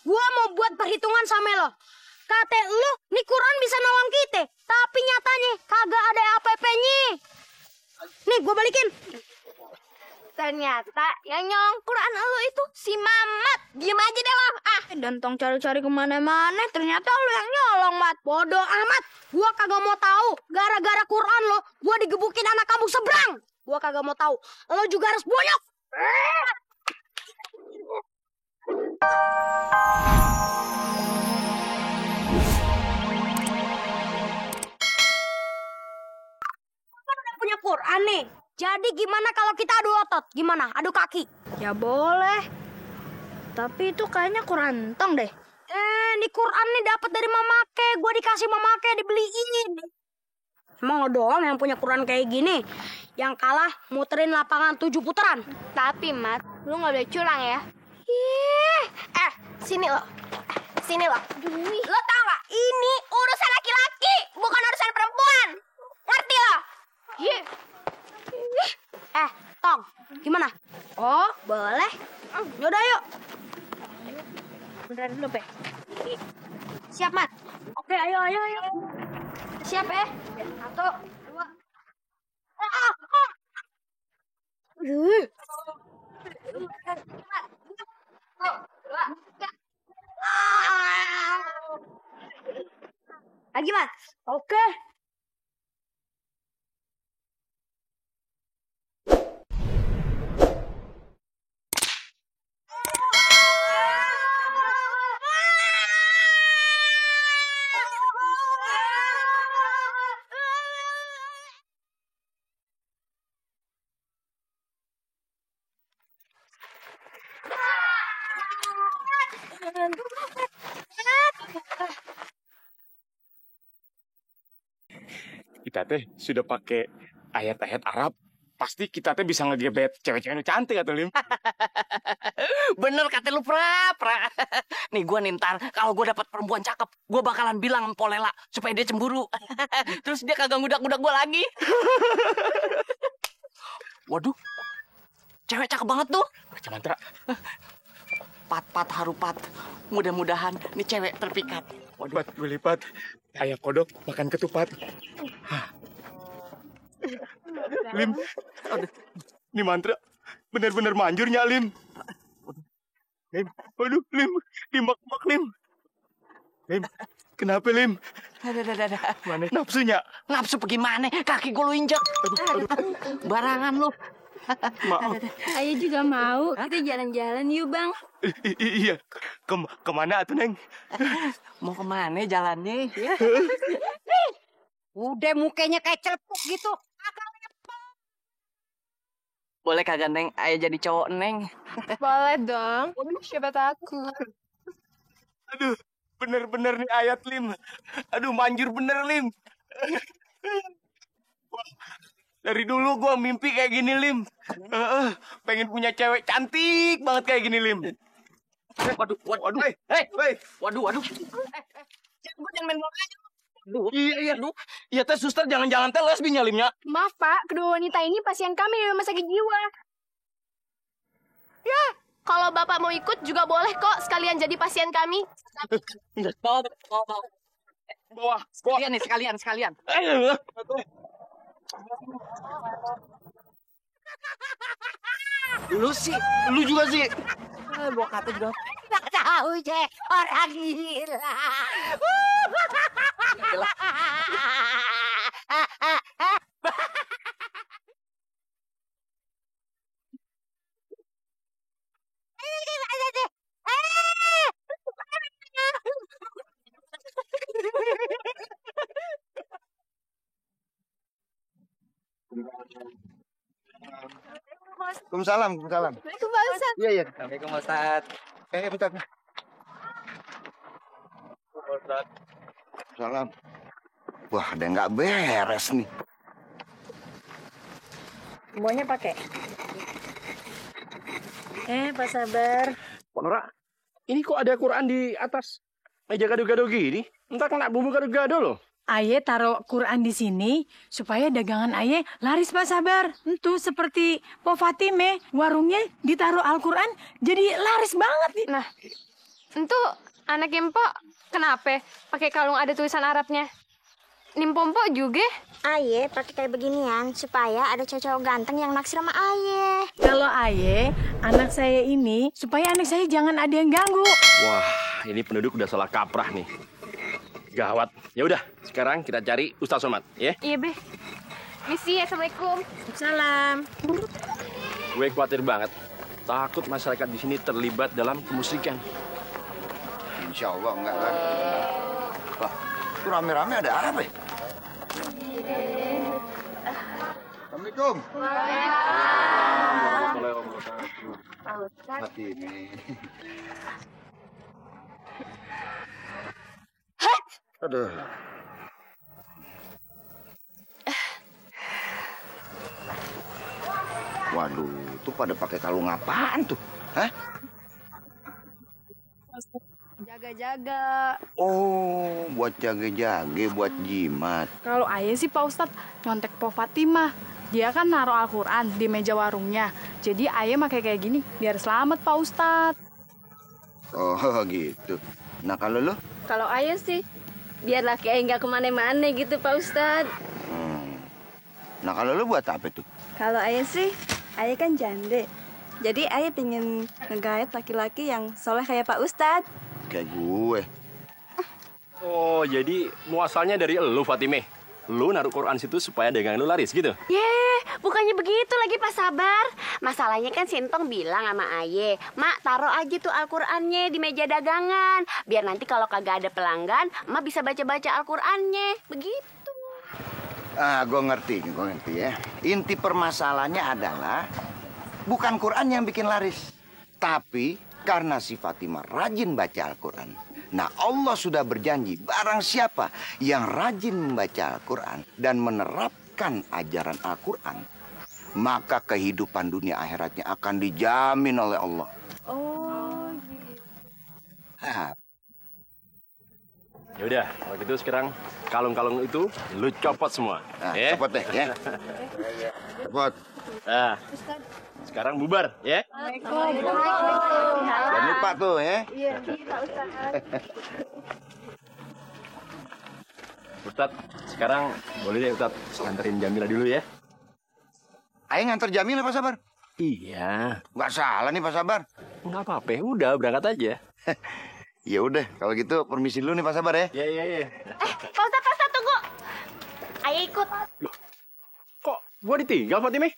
gua mau buat perhitungan sama lo. Kata lu, nih Quran bisa nolong kita, tapi nyatanya kagak ada apa-apanya. Nih, gua balikin. Ternyata yang nyolong Quran lo itu si Mamat. Diem aja deh lo. Dan tong cari-cari kemana-mana, ternyata lo yang nyolong, Mat. Bodoh amat. Gua kagak mau tahu. Gara-gara Quran lo, gua digebukin anak kampung seberang. Gua kagak mau tahu. Lo juga harus bonyok. Kan udah punya Quran nih. Jadi gimana kalau kita adu otot? Gimana? Adu kaki? Ya boleh. Tapi itu kayaknya kurang tong deh. Ini Quran nih dapat dari mamake. Gue dikasih mamake, dibeliin. Emang lo doang yang punya Quran kayak gini? Yang kalah muterin lapangan 7 putaran. Tapi Mat, lu nggak boleh curang ya. Sini lo. Sini lo. Lo tau nggak? Ini urusan laki-laki, bukan urusan perempuan. Ngerti lo? Tong, gimana? Oh, boleh. Yaudah yuk. Beneran dulu, Pe. Siap, Mat? Oke, ayo. Siap, 1, 2. Lagi, Mat? Oke. Kita teh sudah pakai ayat-ayat Arab. Pasti kita teh bisa ngegebet cewek-cewek cantik atau Lim. Bener kata lu pra. Nih gue nintar kalau gue dapat perempuan cakep, gue bakalan bilang sama Polela supaya dia cemburu. Terus dia kagak ngudak-ngudak gue lagi. Waduh, cewek cakep banget tuh. Baca mantra. Pat harupat. Mudah-mudahan nih cewek terpikat. Waduh, gue lipat. Ayah kodok makan ketupat. Lim, ini mantra bener-bener manjurnya Lim. Lim, waduh Lim, dimak-mak Lim. Lim, kenapa Lim? Ada. Mana nafsunya? Nafsu bagaimana? Kaki gue lu injak. Aduh. Barangan lu. Maaf. Ayo juga mau. Kita jalan-jalan yuk, Bang. Iya, kemana tuh Neng? Mau kemana jalannya? Udah mukanya kayak celepuk gitu. Boleh kagak Neng? Ayo jadi cowok Neng. Boleh dong. Siapa takut? Aduh, bener-bener nih ayat Lim. Aduh, manjur bener Lim. Dari dulu gua mimpi kayak gini Lim. Pengen punya cewek cantik banget kayak gini Lim. Waduh. Waduh. Jangan main bola aja. Iya. Iya teh suster jangan-jangan teh lesbinya Limnya. Maaf Pak, kedua wanita ini pasien kami di rumah sakit jiwa. Ya, kalau Bapak mau ikut juga boleh kok sekalian jadi pasien kami. Bawah. Sekalian. Lu juga sih. Gua kata juga. Nggak tahu, Cek. Orang gila. Waalaikumsalam. Waalaikumsalam. Iya. Assalamualaikum Ustaz. Bentar. Salam. Wah, ada nggak beres nih. Semuanya pakai. Pak Sabar. Pak Nora, ini kok ada Quran di atas meja gado-gado gini? Entar kena bumbu gado-gado loh. Aye taruh Quran di sini supaya dagangan Aye laris Pak Sabar. Itu seperti Po Fatime, warungnya ditaruh Al-Quran jadi laris banget nih. Nah, Itu anaknya Mpok kenapa pakai kalung ada tulisan Arabnya? Nimpompo juga? Aye pakai kayak beginian supaya ada cowok ganteng yang naksir sama Aye. Kalau Aye, anak saya ini supaya anak saya jangan ada yang ganggu. Wah, ini penduduk udah salah kaprah nih. Gawat. Ya udah, sekarang kita cari Ustaz Somad, ya. Iya, Be. Misi, Assalamualaikum. Salam. Gue khawatir banget. Takut masyarakat di sini terlibat dalam kemusyrikan. Insya Allah enggak lah. Wah, itu rame-rame ada apa ya? Assalamualaikum. Waalaikumsalam. Ini. Aduh. Waduh, itu pada pakai kalung apaan tuh? Hah? Jaga-jaga. Oh, buat jage-jage, buat jimat. Kalau Aye sih Pak Ustadz nyontek Po Fatimah. Dia kan naruh Al-Quran di meja warungnya. Jadi Aye pakai kayak gini biar selamat Pak Ustadz. Oh, gitu. Nah, kalau lo? Kalau Aye sih biar laki Aye nggak kemana-mana gitu Pak Ustadz. Nah, kalau lo buat apa tuh? Kalau Aye sih, Aye kan jande. Jadi Aye pengen ngegaet laki-laki yang soleh kayak Pak Ustadz. Kayak gue. Oh, jadi muasalnya dari elu, Fatimah. Lu naruh Quran situ supaya dagangan lu laris gitu? Bukannya begitu lagi Pak Sabar. Masalahnya kan Sintong bilang sama Aye, Mak taruh aja tuh Al-Qurannya di meja dagangan. Biar nanti kalau kagak ada pelanggan, Mak bisa baca-baca Al-Qurannya. Begitu. Ah, gue ngerti ya. Inti permasalahannya adalah bukan Quran yang bikin laris, tapi karena si Fatimah rajin baca Al-Quran. Nah, Allah sudah berjanji barang siapa yang rajin membaca Al-Quran dan menerapkan ajaran Al-Quran, maka kehidupan dunia akhiratnya akan dijamin oleh Allah. Oh, gitu. Ya udah, kalau gitu sekarang kalung-kalung itu lu copot semua. Nah, Ya? copot deh ya. Copot. Nah, sekarang bubar ya. Jangan lupa tuh ya. Ustadz, sekarang boleh deh Ustadz nganterin Jamila dulu ya. Ayo nganter Jamila Pak Sabar. Iya. Nggak salah nih Pak Sabar. Nggak apa-apa, udah berangkat aja. Ya udah, kalau gitu permisi dulu nih Pak Sabar ya. Iya. Pak Ustadz, tunggu. Aye ikut. Kok gua ditinggal, Fatimah?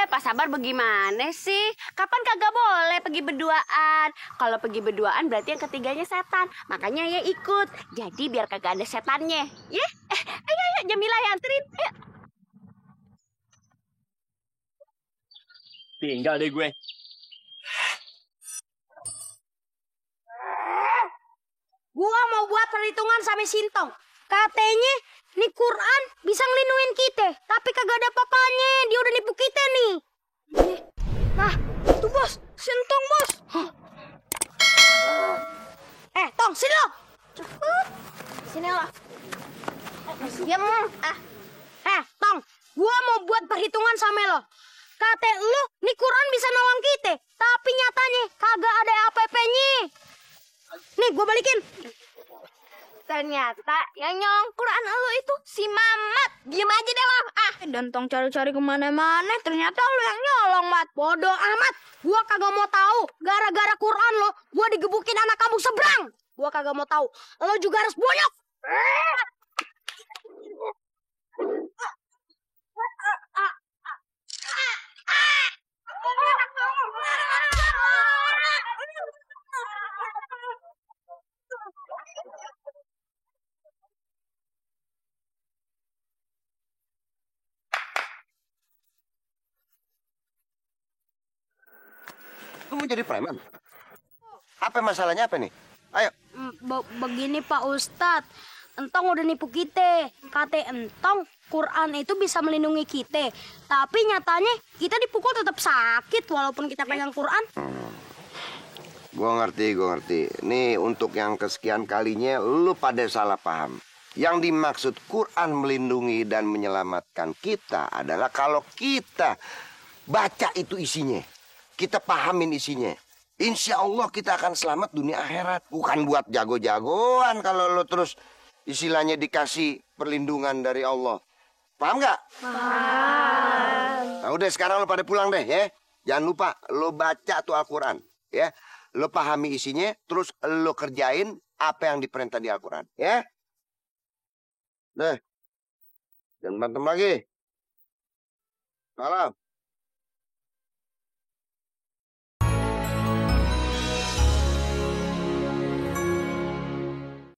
Pak Sabar bagaimana sih? Kapan kagak boleh pergi berduaan? Kalau pergi berduaan berarti yang ketiganya setan. Makanya ya ikut. Jadi biar kagak ada setannya. Ya? Ayo, Jamila yang anterin. Ayo. Tinggal deh gue. Gua mau buat perhitungan sama Sintong. Katanya nih Quran bisa ngelindungin kita, tapi kagak ada papanya. Dia udah nipu kita nih. Nah, tuh bos, Sintong bos. Tong, sini lo. Cepet. Sini lo. Diam. Tong, gua mau buat perhitungan sama lo. Kata lu, nih Quran bisa nolong kita, tapi nyatanya kagak ada apa-apanya. Nih, gua balikin. Ternyata yang nyolong Quran lu itu si Mamat. Diem aja deh lo. Dan tong cari-cari kemana-mana, ternyata lu yang nyolong, Mat. Bodoh amat. Gua kagak mau tahu. Gara-gara Quran lo, gua digebukin anak kampung seberang. Gua kagak mau tahu. Lo juga harus bonyok. Lu mau jadi preman? Apa masalahnya apa nih? Ayo. Begini Pak Ustadz, Entong udah nipu kita. Kata Entong, Quran itu bisa melindungi kita. Tapi nyatanya kita dipukul tetap sakit walaupun kita pegang Quran. Gua ngerti. Nih untuk yang kesekian kalinya lu pada salah paham. Yang dimaksud Quran melindungi dan menyelamatkan kita adalah kalau kita baca itu isinya. Kita pahamin isinya. Insya Allah kita akan selamat dunia akhirat. Bukan buat jago-jagoan kalau lo terus istilahnya dikasih perlindungan dari Allah. Paham nggak? Paham. Nah udah sekarang lo pada pulang deh ya. Jangan lupa lo baca tuh Al-Quran ya. Lo pahami isinya, terus lo kerjain apa yang diperintah di Al-Quran ya. Deh. Jangan berantem lagi. Salam.